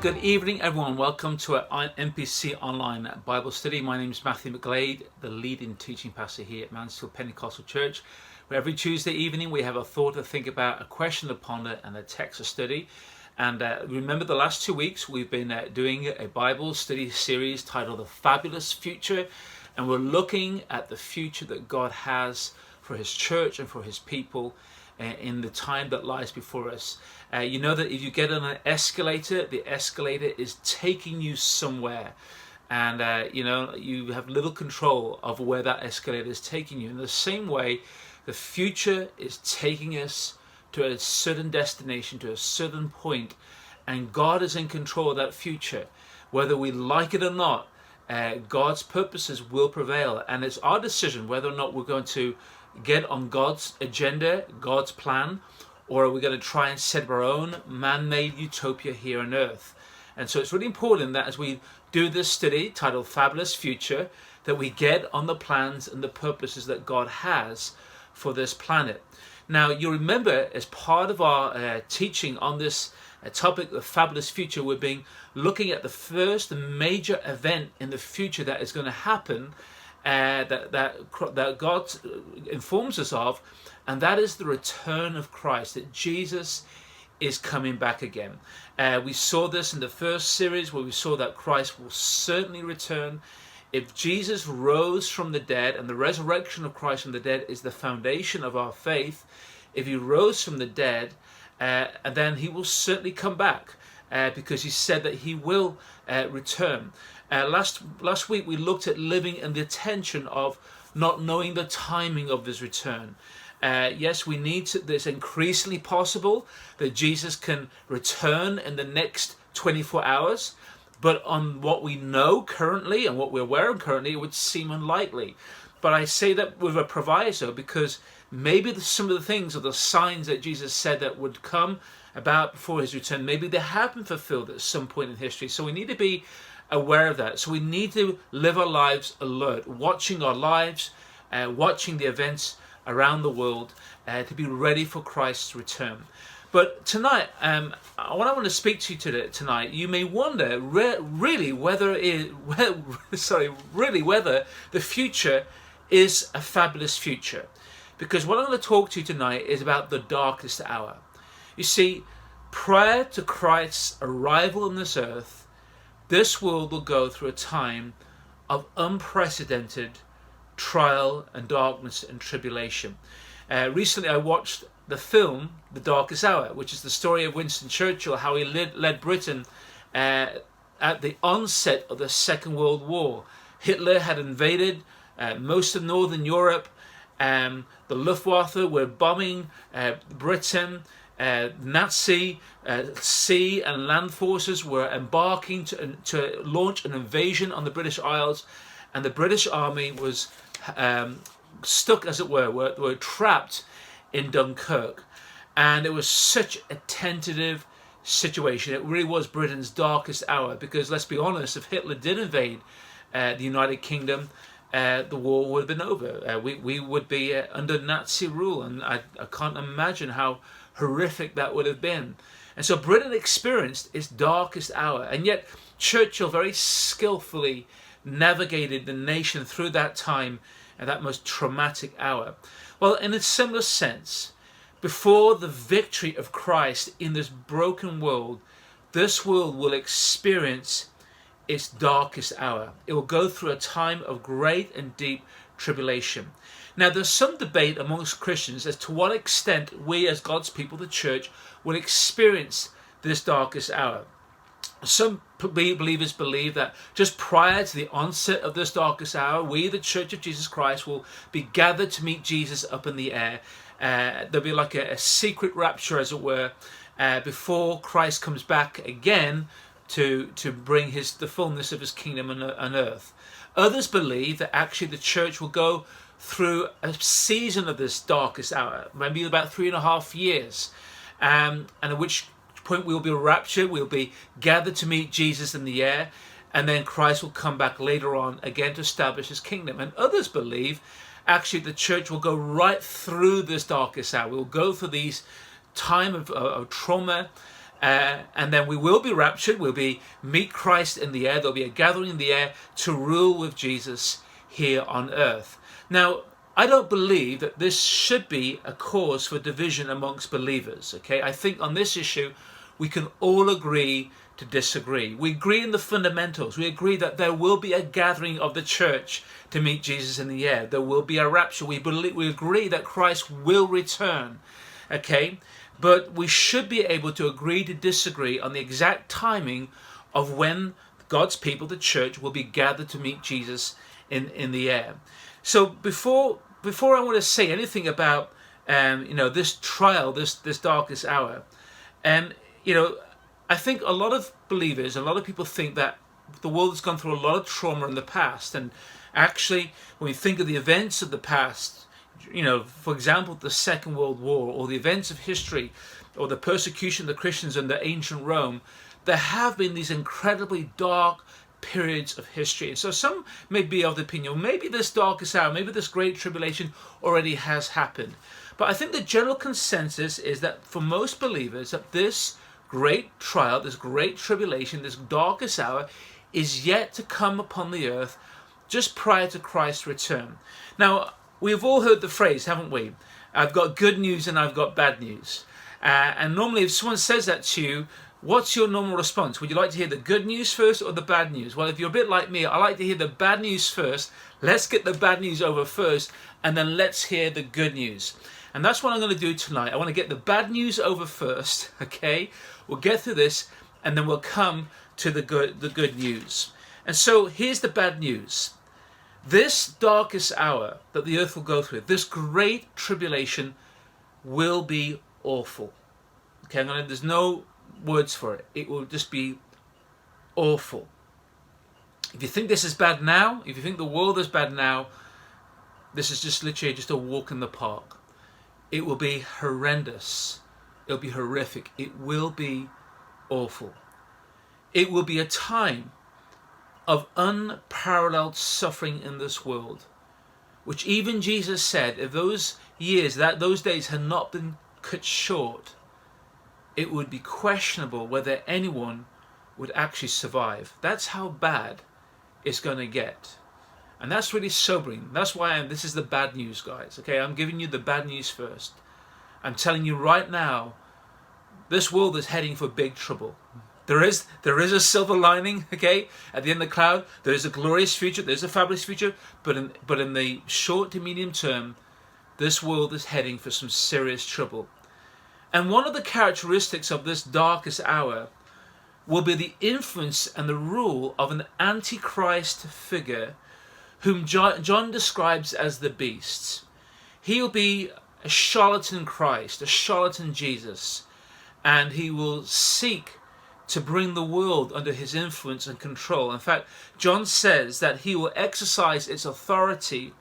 Good evening, everyone. Welcome to our MPC Online Bible Study. My name is Matthew McGlade, the leading teaching pastor here at Mansfield Pentecostal Church, where every Tuesday evening we have a thought to think about, a question to ponder, and a text to study. And remember, the last 2 weeks we've been doing a Bible study series titled The Fabulous Future, and we're looking at the future that God has for His church and for His people in the time that lies before us. You know that if you get on an escalator, the escalator is taking you somewhere, and you have little control of where that escalator is taking you. In the same way, the future is taking us to a certain destination, to a certain point, and God is in control of that future. Whether we like it or not, God's purposes will prevail, and it's our decision whether or not we're going to get on God's agenda, God's plan, or are we going to try and set up our own man-made utopia here on earth. And so it's really important that as we do this study titled Fabulous Future, that we get on the plans and the purposes that God has for this planet. Now, you remember, as part of our teaching on this topic, the fabulous future, we've been looking at the first major event in the future that is going to happen, that God informs us of, and that is the return of Christ, that Jesus is coming back again. We saw this in the first series where we saw that Christ will certainly return. If Jesus rose from the dead, and the resurrection of Christ from the dead is the foundation of our faith, if He rose from the dead, then He will certainly come back, because He said that He will return. Last week we looked at living in the tension of not knowing the timing of His return. Yes, we need to, it's increasingly possible that Jesus can return in the next 24 hours, but on what we know currently and what we're aware of currently, it would seem unlikely. But I say that with a proviso, because maybe some of the things or the signs that Jesus said that would come about before His return, maybe they have been fulfilled at some point in history. So we need to be aware of that. So we need to live our lives alert, watching our lives, watching the events around the world, to be ready for Christ's return. But tonight, what I want to speak to you tonight, you may wonder really whether the future is a fabulous future. Because what I'm going to talk to you tonight is about the darkest hour. You see, prior to Christ's arrival on this earth, this world will go through a time of unprecedented trial and darkness and tribulation. Recently I watched the film The Darkest Hour, which is the story of Winston Churchill, how he led Britain at the onset of the Second World War. Hitler had invaded most of Northern Europe. The Luftwaffe were bombing Britain. Nazi sea and land forces were embarking to launch an invasion on the British Isles, and the British Army was stuck, as it were trapped in Dunkirk. And it was such a tentative situation. It really was Britain's darkest hour, because let's be honest, if Hitler did invade the United Kingdom, the war would have been over. We would be under Nazi rule, and I can't imagine how horrific that would have been. And so Britain experienced its darkest hour, and yet Churchill very skillfully navigated the nation through that time and that most traumatic hour. Well, in a similar sense, before the victory of Christ in this broken world, this world will experience its darkest hour. It will go through a time of great and deep tribulation. Now, there's some debate amongst Christians as to what extent we as God's people, the church, will experience this darkest hour. Some believers believe that just prior to the onset of this darkest hour, we, the Church of Jesus Christ, will be gathered to meet Jesus up in the air. There'll be like a secret rapture, as it were, before Christ comes back again to bring the fullness of His kingdom on earth. Others believe that actually the church will go through a season of this darkest hour, maybe about 3.5 years, and at which point we will be raptured, we'll be gathered to meet Jesus in the air, and then Christ will come back later on again to establish His kingdom. And others believe actually the church will go right through this darkest hour. We'll go through these time of trauma and then we will be raptured. We'll be meet Christ in the air. There'll be a gathering in the air to rule with Jesus here on earth. Now, I don't believe that this should be a cause for division amongst believers. Okay, I think on this issue we can all agree to disagree. We agree in the fundamentals. We agree that there will be a gathering of the church to meet Jesus in the air. There will be a rapture. We agree that Christ will return. Okay, but we should be able to agree to disagree on the exact timing of when God's people, the church, will be gathered to meet Jesus in the air. So before I want to say anything about this trial, this darkest hour, I think a lot of believers, a lot of people think that the world has gone through a lot of trauma in the past, and actually when we think of the events of the past, for example, the Second World War, or the events of history, or the persecution of the Christians under ancient Rome, there have been these incredibly dark periods of history. And so some may be of the opinion, maybe this darkest hour, maybe this great tribulation already has happened. But I think the general consensus is that for most believers, that this great trial, this great tribulation, this darkest hour is yet to come upon the earth just prior to Christ's return. Now, we've all heard the phrase, haven't we? I've got good news and I've got bad news. And normally if someone says that to you, what's your normal response? Would you like to hear the good news first or the bad news? Well, if you're a bit like me, I like to hear the bad news first. Let's get the bad news over first, and then let's hear the good news. And that's what I'm going to do tonight. I want to get the bad news over first, okay? We'll get through this, and then we'll come to the good news. And so here's the bad news. This darkest hour that the earth will go through, this great tribulation, will be awful. Okay, there's no words for it. It will just be awful. If you think this is bad now, if you think the world is bad now, this is just literally just a walk in the park. It will be horrendous. It'll be horrific. It will be awful. It will be a time of unparalleled suffering in this world, which even Jesus said, if those days had not been cut short, it would be questionable whether anyone would actually survive. That's how bad it's going to get. And that's really sobering. That's why this is the bad news, guys. Okay, I'm giving you the bad news first. I'm telling you right now, this world is heading for big trouble. There is a silver lining, okay? At the end of the cloud, there is a glorious future, there's a fabulous future, but in the short to medium term, this world is heading for some serious trouble. And one of the characteristics of this darkest hour will be the influence and the rule of an antichrist figure whom John describes as the beast. He will be a charlatan Christ, a charlatan Jesus, and he will seek to bring the world under his influence and control. In fact, John says that he will exercise its authority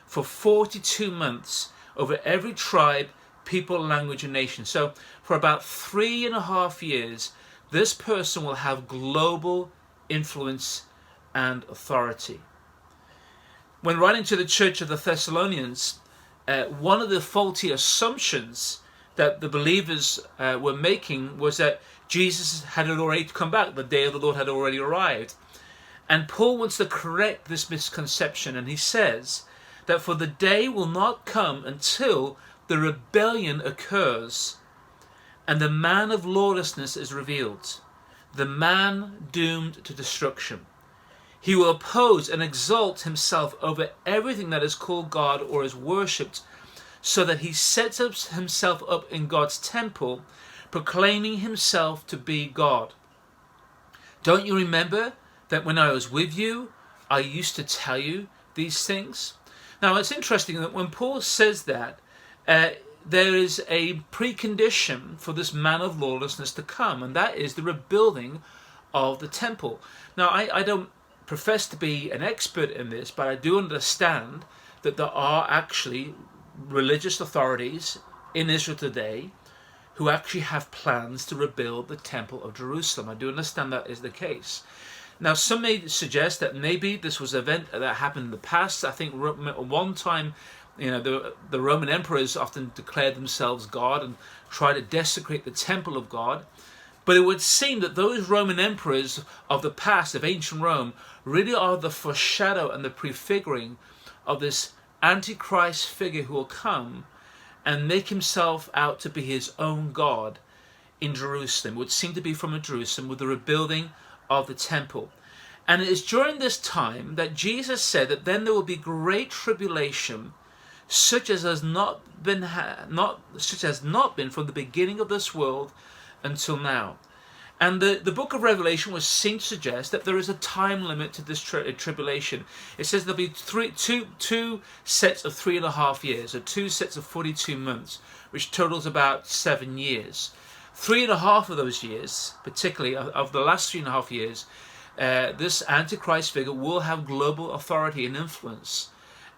for 42 months over every tribe, people, language, and nation. So for about 3.5 years, this person will have global influence and authority. When writing to the church of the Thessalonians, one of the faulty assumptions that the believers were making was that Jesus had already come back. The day of the Lord had already arrived. And Paul wants to correct this misconception, and he says that for the day will not come until the rebellion occurs and the man of lawlessness is revealed, the man doomed to destruction. He will oppose and exalt himself over everything that is called God or is worshipped, so that he sets himself up in God's temple, proclaiming himself to be God. Don't you remember that when I was with you, I used to tell you these things? Now, it's interesting that when Paul says that, there is a precondition for this man of lawlessness to come, and that is the rebuilding of the temple. Now, I don't profess to be an expert in this, but I do understand that there are actually religious authorities in Israel today who actually have plans to rebuild the Temple of Jerusalem. I do understand that is the case. Now, some may suggest that maybe this was an event that happened in the past. I think one time, the Roman emperors often declared themselves God and tried to desecrate the temple of God. But it would seem that those Roman emperors of the past, of ancient Rome, really are the foreshadow and the prefiguring of this Antichrist figure who will come and make himself out to be his own God in Jerusalem. It would seem to be from Jerusalem with the rebuilding of the temple. And it is during this time that Jesus said that then there will be great tribulation, such as has not been from the beginning of this world until now. And the book of Revelation was seen to suggest that there is a time limit to this tribulation. It says there'll be two sets of 3.5 years, or 2 sets of 42 months, which totals about 7 years. 3.5 of those years, particularly of the last 3.5 years, this Antichrist figure will have global authority and influence.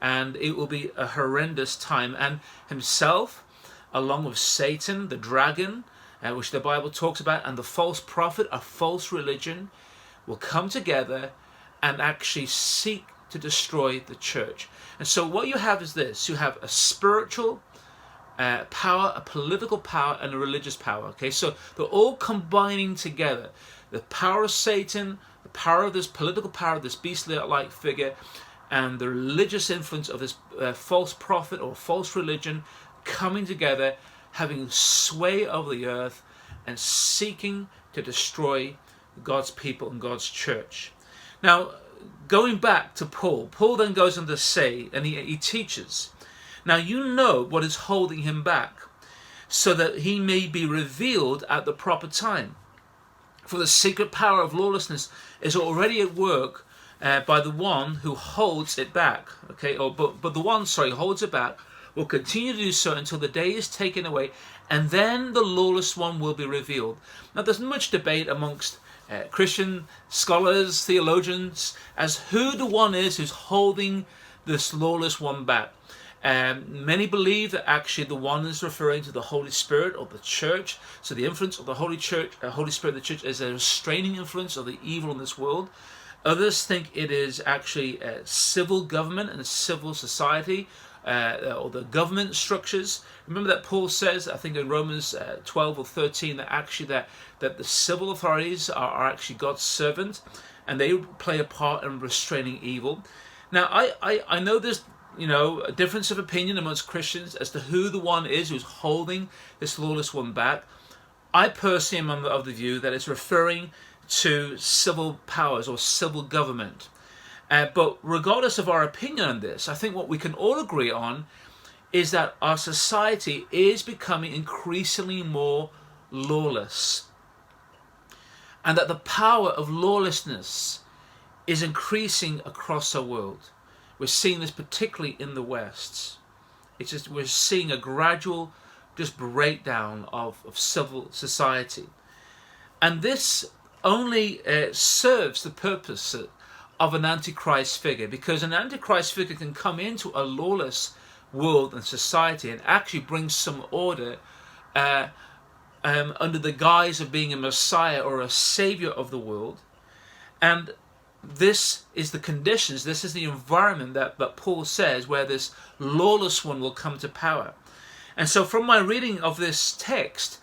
And it will be a horrendous time. And himself, along with Satan, the dragon, which the Bible talks about, and the false prophet, a false religion, will come together and actually seek to destroy the church. And so what you have is this. You have a spiritual power, a political power, and a religious power. Okay, so they're all combining together. The power of Satan, the power of this political power of this beastly-like figure, and the religious influence of this false prophet or false religion coming together, having sway over the earth and seeking to destroy God's people and God's church. Now, going back to Paul then goes on to say, and he teaches, now you know what is holding him back, so that he may be revealed at the proper time. For the secret power of lawlessness is already at work by the one who holds it back. Okay, but the one, who holds it back will continue to do so until the day is taken away, and then the lawless one will be revealed. Now, there's much debate amongst Christian scholars, theologians, as who the one is who's holding this lawless one back. Many believe that actually the one is referring to the Holy Spirit or the church. So the influence of the Holy Spirit of the church is a restraining influence of the evil in this world. Others think it is actually civil government and civil society, or the government structures. Remember that Paul says, I think in Romans 12 or 13, that actually that the civil authorities are actually God's servant, and they play a part in restraining evil. Now, I know there's a difference of opinion amongst Christians as to who the one is who's holding this lawless one back. I personally am of the view that it's referring to civil powers or civil government. But regardless of our opinion on this, I think what we can all agree on is that our society is becoming increasingly more lawless, and that the power of lawlessness is increasing across our world. We're seeing this particularly in the West. We're seeing a gradual breakdown of civil society. And this only serves the purpose of an Antichrist figure, because an Antichrist figure can come into a lawless world and society and actually bring some order under the guise of being a Messiah or a Savior of the world. And this is the conditions, this is the environment that Paul says where this lawless one will come to power. And so from my reading of this text,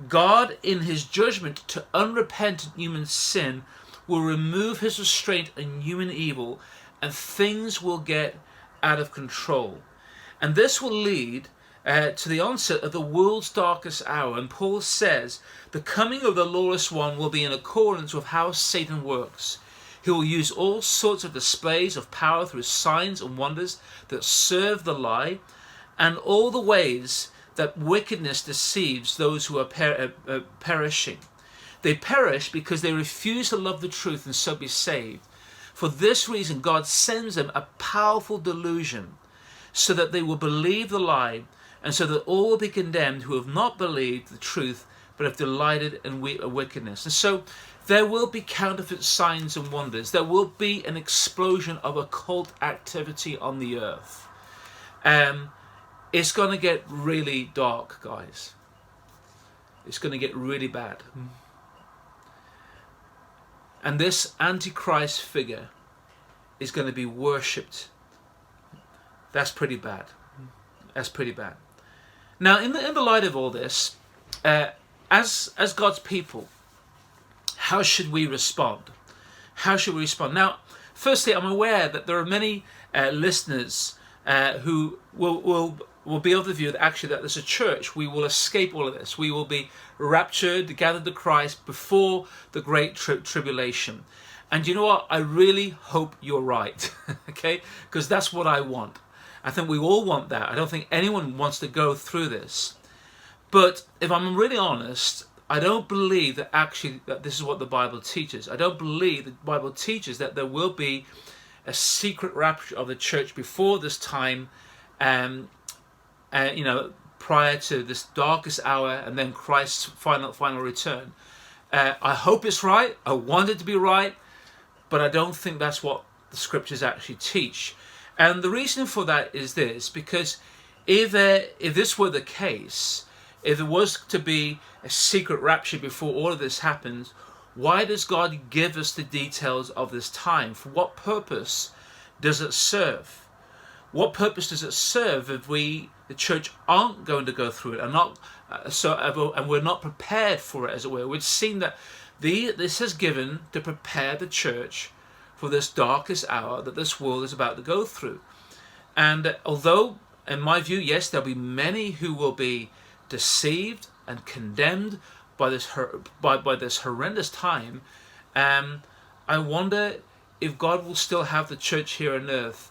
God in his judgment to unrepentant human sin will remove his restraint on human evil, and things will get out of control. And this will lead to the onset of the world's darkest hour. And Paul says the coming of the lawless one will be in accordance with how Satan works. He will use all sorts of displays of power through signs and wonders that serve the lie, and all the ways that wickedness deceives those who are perishing. They perish because they refuse to love the truth and so be saved. For this reason, God sends them a powerful delusion so that they will believe the lie, and so that all will be condemned who have not believed the truth but have delighted in wickedness. And so there will be counterfeit signs and wonders. There will be an explosion of occult activity on the earth. It's going to get really dark, guys. It's going to get really bad. And this Antichrist figure is going to be worshipped. That's pretty bad. That's pretty bad. Now, in the light of all this, as God's people, how should we respond? How should we respond? Now, firstly, I'm aware that there are many listeners who will be of the view that actually that as a church we will escape all of this. We will be raptured, gathered to Christ before the great tribulation. And you know what? I really hope you're right, okay? Because that's what I want. I think we all want that. I don't think anyone wants to go through this. But if I'm really honest, I don't believe that actually that this is what the Bible teaches. I don't believe the Bible teaches that there will be a secret rapture of the church before this time, prior to this darkest hour and then Christ's final return. I hope it's right. I want it to be right. But I don't think that's what the scriptures actually teach. And the reason for that is this, because if this were the case, if there was to be a secret rapture before all of this happens, why does God give us the details of this time? For what purpose does it serve? What purpose does it serve if the church aren't going to go through it and we're not prepared for it, as it were? We've seen that this is given to prepare the church for this darkest hour that this world is about to go through. And although, in my view, yes, there'll be many who will be deceived and condemned by this horrendous time, I wonder if God will still have the church here on earth,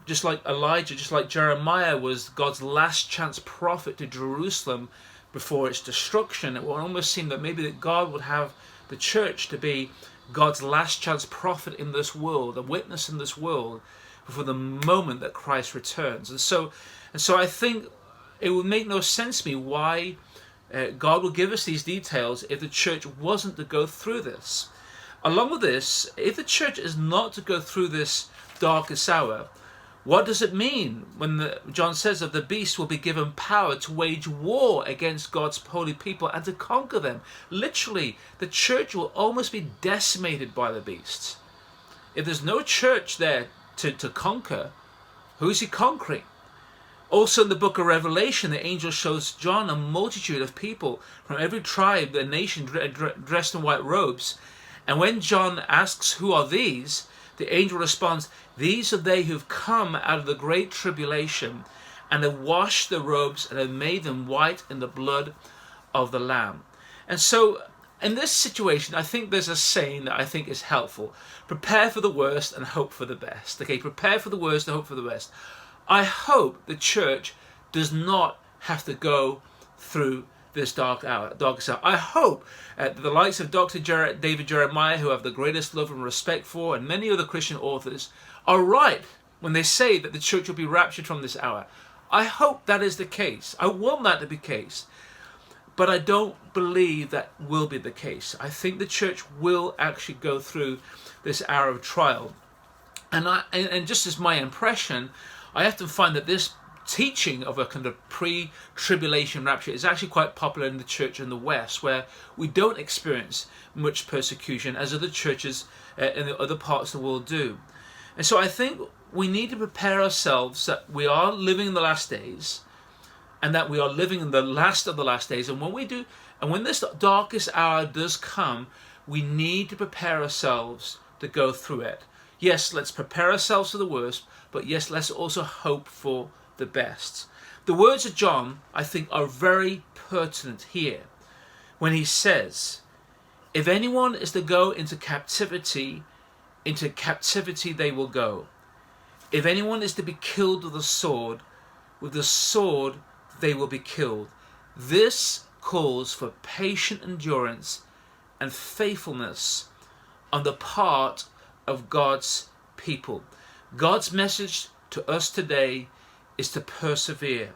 just like Elijah, just like Jeremiah was God's last chance prophet to Jerusalem before its destruction. It will almost seem that maybe that God would have the church to be God's last chance prophet in this world, a witness in this world before the moment that Christ returns. And so I think it would make no sense to me why God will give us these details if the church wasn't to go through this. Along with this, if the church is not to go through this darkest hour, what does it mean when John says that the beast will be given power to wage war against God's holy people and to conquer them? Literally, the church will almost be decimated by the beast. If there's no church there to conquer, who is he conquering? Also in the book of Revelation, the angel shows John a multitude of people from every tribe and nation dressed in white robes. And when John asks, who are these? The angel responds, these are they who've come out of the great tribulation and have washed their robes and have made them white in the blood of the Lamb. And so in this situation, I think there's a saying that I think is helpful. Prepare for the worst and hope for the best. Okay, prepare for the worst and hope for the best. I hope the church does not have to go through this darkest hour. I hope that the likes of Dr. David Jeremiah, who I have the greatest love and respect for, and many other Christian authors, are right when they say that the church will be raptured from this hour. I hope that is the case. I want that to be the case. But I don't believe that will be the case. I think the church will actually go through this hour of trial. And just as my impression, I often find that this teaching of a kind of pre-tribulation rapture is actually quite popular in the church in the West, where we don't experience much persecution as other churches in the other parts of the world do. And so I think we need to prepare ourselves that we are living in the last days, and that we are living in the last of the last days. And when we do, and when this darkest hour does come, we need to prepare ourselves to go through it. Yes, let's prepare ourselves for the worst, but yes, let's also hope for the best. The words of John, I think, are very pertinent here when he says, if anyone is to go into captivity they will go. If anyone is to be killed with the sword they will be killed. This calls for patient endurance and faithfulness on the part of God's people. God's message to us today is to persevere.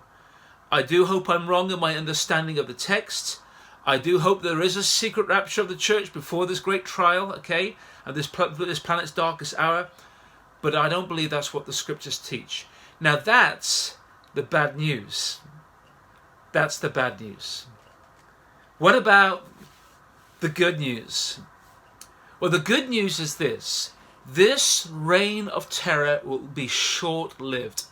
I do hope I'm wrong in my understanding of the text. I do hope there is a secret rapture of the church before this great trial, okay, and this planet's darkest hour, but I don't believe that's what the scriptures teach. Now that's the bad news. That's the bad news. What about the good news? Well, the good news is this. This reign of terror will be short-lived.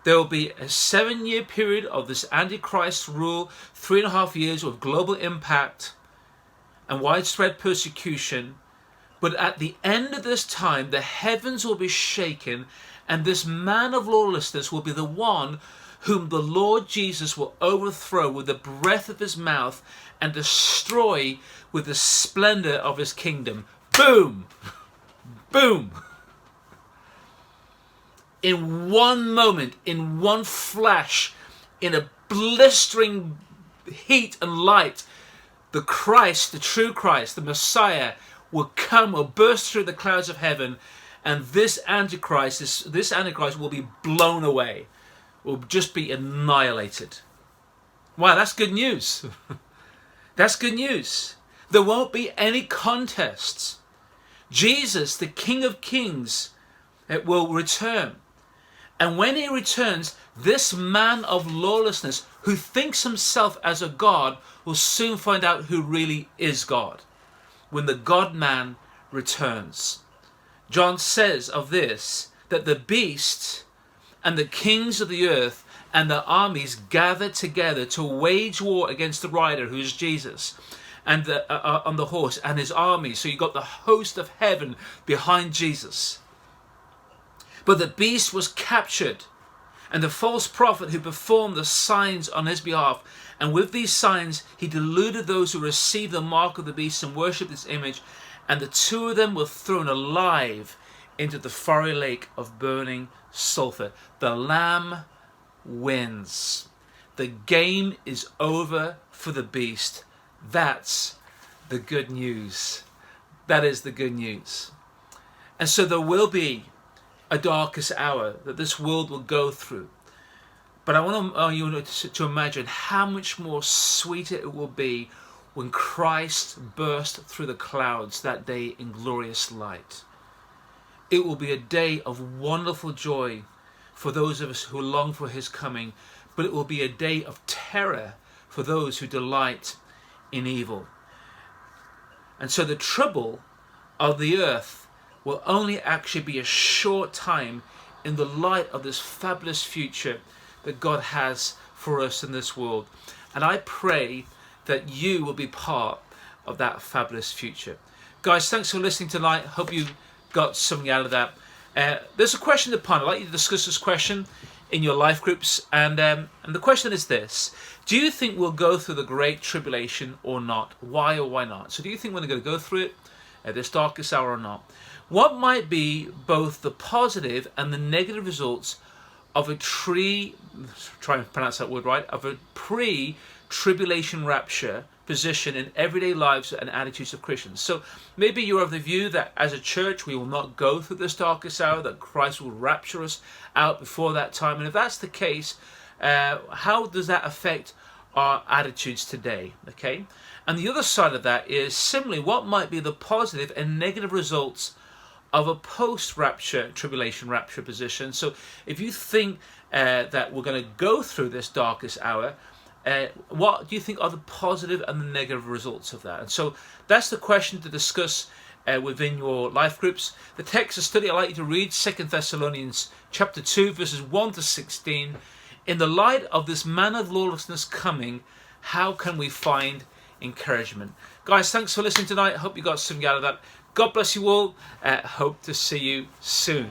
There will be a 7-year period of this Antichrist rule, 3.5 years of global impact. and widespread persecution. But at the end of this time, the heavens will be shaken, and this man of lawlessness will be the one whom the Lord Jesus will overthrow with the breath of his mouth and destroy with the splendor of his kingdom. Boom! Boom! In one moment, in one flash, in a blistering heat and light, the Christ, the true Christ, the Messiah, will come, will burst through the clouds of heaven, and this Antichrist will be blown away, will just be annihilated. Wow, that's good news. That's good news. There won't be any contests. Jesus, the King of Kings, will return. And when he returns, this man of lawlessness, who thinks himself as a God, will soon find out who really is God when the God-man returns. John says of this that the beast and the kings of the earth and the armies gathered together to wage war against the rider, who is Jesus, and on the horse, and his army. So you got the host of heaven behind Jesus. But the beast was captured, and the false prophet who performed the signs on his behalf, and with these signs he deluded those who received the mark of the beast and worshipped its image, and the two of them were thrown alive into the fiery lake of burning sulfur. The Lamb wins. The game is over for the beast. That's the good news. That is the good news. And so there will be a darkest hour that this world will go through. But I want you to imagine how much more sweeter it will be when Christ burst through the clouds that day in glorious light. It will be a day of wonderful joy for those of us who long for his coming, but it will be a day of terror for those who delight in evil. And so the trouble of the earth will only actually be a short time in the light of this fabulous future that God has for us in this world. And I pray that you will be part of that fabulous future. Guys, thanks for listening tonight. Hope you got something out of that. There's a question to ponder. I'd like you to discuss this question in your life groups. And the question is this: do you think we'll go through the Great Tribulation or not? Why or why not? So do you think we're going to go through it at this darkest hour or not? What might be both the positive and the negative results of a try and pronounce that word right, of a pre-tribulation rapture position in everyday lives and attitudes of Christians? So maybe you're of the view that as a church we will not go through this darkest hour, that Christ will rapture us out before that time. And if that's the case, how does that affect our attitudes today? Okay. And the other side of that is similarly, what might be the positive and negative results of a post-rapture, tribulation rapture position? So if you think that we're going to go through this darkest hour, what do you think are the positive and the negative results of that? And so that's the question to discuss within your life groups. The text of study, I'd like you to read 2 Thessalonians chapter 2, verses 1 to 16. In the light of this man of lawlessness coming, how can we find encouragement? Guys, thanks for listening tonight. I hope you got something out of that. God bless you all. Hope to see you soon.